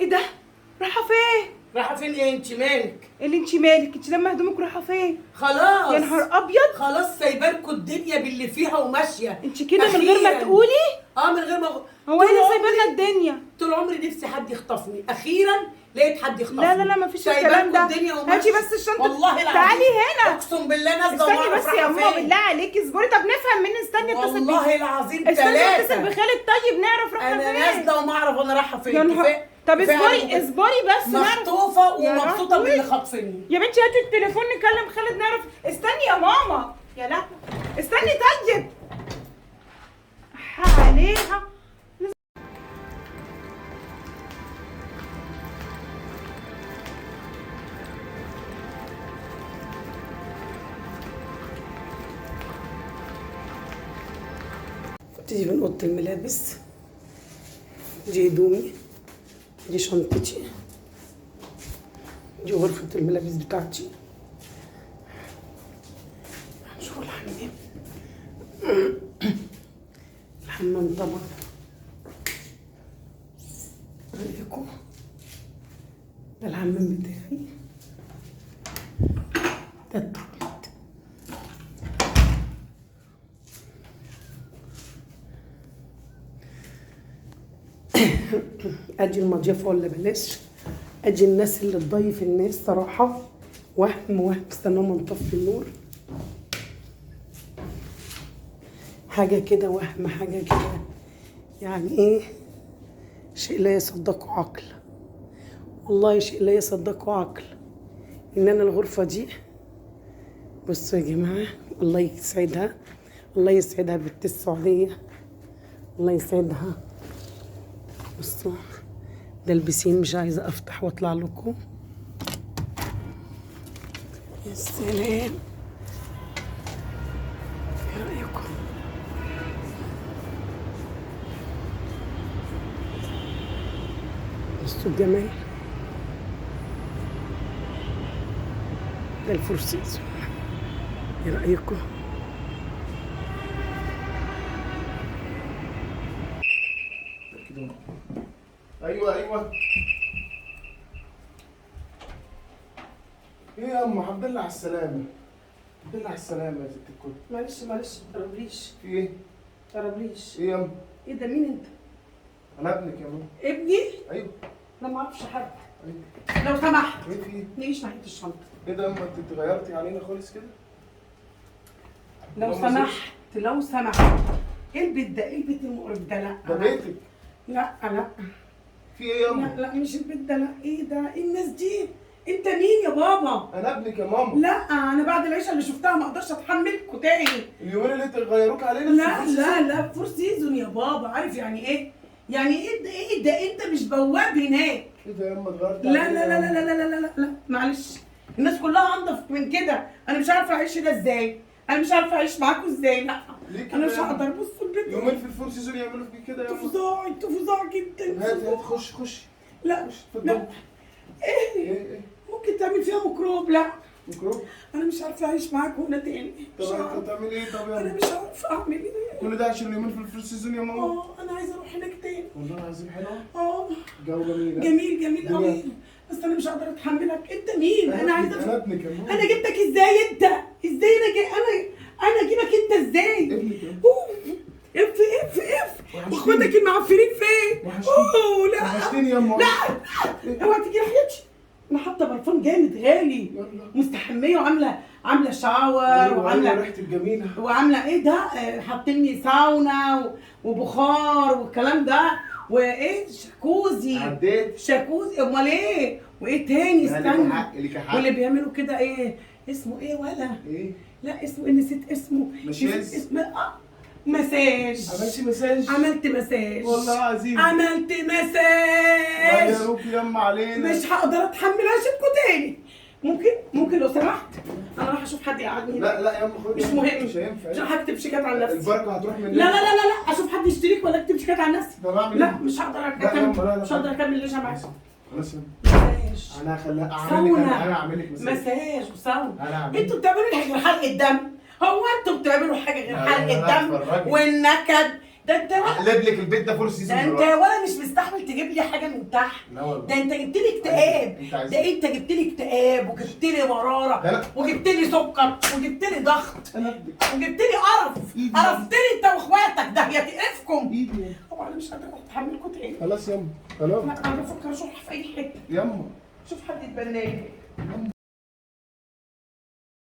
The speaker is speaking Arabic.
ايه ده؟ رايحه فين؟ رايحه فين ايه؟ انت مالك؟ ايه اللي انت مالك؟ انت لما هدومك رايحه فين؟ خلاص يا نهار ابيض. خلاص سايبالكوا الدنيا باللي فيها وماشيه. انت كده من غير ما أخيراً. تقولي؟ من غير ما هو ايه اللي سايبالنا الدنيا؟ طول عمري نفسي حد يخطفني، اخيرا لقيت حد يخطفني. لا لا لا مفيش الكلام ده. الدنيا هاتي بس الشنطه. والله العظيم تعالي هنا. اقسم بالله نازله استني ومعرف بس يا رايحة ماما فين. بالله عليكي اصبري. طب نفهم مين. استني اتصل بيه. والله العظيم استني اتصل ثلاثه بخالد طيب نعرف رايحه انا فين. نازله وما اعرف انا رايحه فين. يا نهار. كفاية- طب كفاية اصبري عليكم. اصبري بس نعرف. مخطوفه يا ومبسوطه لهوي. باللي خاطفني. يا بنتي هاتي التليفون نكلم خالد نعرف. استني يا ماما. يا لا استني طيب. عليها. تيجي من اوضه الملابس، دي هدومي، دي شنطتي، دي غرفه الملابس بتاعتي، شوف الحمام. الحمام طبعا عليكم، ده الحمام بتاعي، ده التواليت. ادي المضيافه ولا بلاش، ادي الناس اللي تضيف الناس صراحه. وهم استنوا نطفي النور. حاجه كده وهم، حاجه كده يعني ايه، شيء لا يصدقه عقل. والله شيء لا يصدقه عقل ان انا الغرفه دي. بصوا يا جماعه، الله يسعدها، الله يسعدها بنت السعوديه، الله يسعدها. بصوا ده البسين، مش عايزه افتح واطلع لكم. يا سلام، ايه رايكم؟ بصوا الجمال، ده الفورسيز، ايه رايكم؟ ايوه ايه يا ام؟ الحمد لله على السلامه. الحمد لله على السلامه يا ست الكل. معلش ما تقربليش. في ايه؟ تقربليش. ايه يا ام؟ ايه ده؟ مين انت؟ انا ابنك يا ام. ابني؟ ايوه انا ما اعرفش حد. ايوه. لو سمحت ايه في ايه؟ نعيش ناحيه الشنطه. ايه ده يا ام؟ انت اتغيرتي علينا خالص كده؟ لو ماما سمحت لو سمحت. ايه البيت ده؟ ايه البيت المقرف ده؟ لا ده بيتك. لا في ايه يا ام؟ لا مش البيت ده. لا ايه ده؟ ايه الناس دي؟ انت مين يا بابا؟ انا ابنك يا ماما. لا انا بعد العيشه اللي شفتها ما اقدرش اتحملكوا تاني. اليومين اللي انت غيروك علينا لا فور سيزون يا بابا. عارف يعني ايه؟ يعني ايه ده؟ انت مش بواب هناك. ايه ده يا ام؟ اتغيرت لا علينا لا لا يا أم. لا لا لا لا لا لا معلش. الناس كلها انضف من كده. انا مش عارفه اعيش هنا ازاي. انا مش عارفه اعيش معاكم ازاي. لا ليه كده انا مش يا أم؟ هقدر. بصوا البيت يومين في الفور سيزون يعملوا فيك كده يا انتوا ام. فظاع. انتوا فظاع جدا. هات خش لا خش اتفضل. لا ايه ايه ممكن تعمل فيها ميكروب. لا ميكروب؟ انا مش عارفه اعيش معاكم هنا تاني. مش طب انت عارفه. بتعمل ايه طب يا انا ام؟ مش عارفه اعمل ايه. كل ده عشان اليومين في الفور سيزون يا ماما؟ انا عايزه اروح هناك تاني. والله عايزين حلوه. اه جو جميل. جميل دنيا. قوي. بس انا مش هقدر اتحملك. انت مين؟ انا عايزه انا ابنك يا ماما. انا جبتك ازاي انت؟ ازاي انا اجيبك انت ازاي؟ ابنك يا اف وحشتني. واخواتك المعفرين فين؟ وحشتني. اوه لا وحشتني يا ماما. لا اوعى تيجي ناحيتي. انا حاطه برفان جامد غالي، يلا. مستحميه وعامله شاور ايوه وعامله ريحتك جميله. وعامله ايه ده؟ حاطين لي ساونا وبخار والكلام ده وايه شاكوزي. عديت. شاكوزي. امال ايه؟ وايه تاني؟ ليك استنى. حق ليك حق. واللي بيعملوا كده ايه اسمه؟ ايه ولا ايه؟ لا اسمه ايه؟ نسيت اسمه. مشاز؟ نسيت اسمه. مساج. عملتي مساج؟ عملت مساج والله العظيم. عملت مساج. غيروك ياما علينا. مش هقدر اتحمل عيشتكم تاني. ممكن لو سمحت انا راح اشوف حد يقعدني. لا ياما خد. مش مهم. مش هينفع. عشان هكتب شيكات على نفسي. البركه هتروح مننا. لا اشوف حد يشتريك ولا اكتب شيكات على نفسي. طب اعمل لا ايه؟ مش هقدر لا اكمل. ياما، لا. مش هقدر اكمل ليش معاك. خلاص مساج. انا هخليها اعمل ساونا. لك. انا هعمل لك مساج. مساج وساونا. انا هعمل. انتوا بتعملوا غير حرق الدم؟ هو انتوا بتعملوا حاجه غير حرق لا، الدم اتفرجي. والنكد؟ ده انت اقلب لك البيت ده فور ده سيزون انت دلوقتي. ولا مش مستحمل تجيب لي حاجه من تحت. لا والله. ده انت جبت لي اكتئاب. انت عايز ده انت جبت لي اكتئاب وجبت لي مراره لا. وجبت لي سكر وجبت لي ضغط انا بدي وجبت لي قرف. إيدي. قرفت لي انت واخواتك، ده هي تقرفكم. ايدي. طبعا انا مش قادره اتحملكم تاني. خلاص يما خلاص لا انا بفكر اروح في اي حته، يما شوف حد يتبناني. يما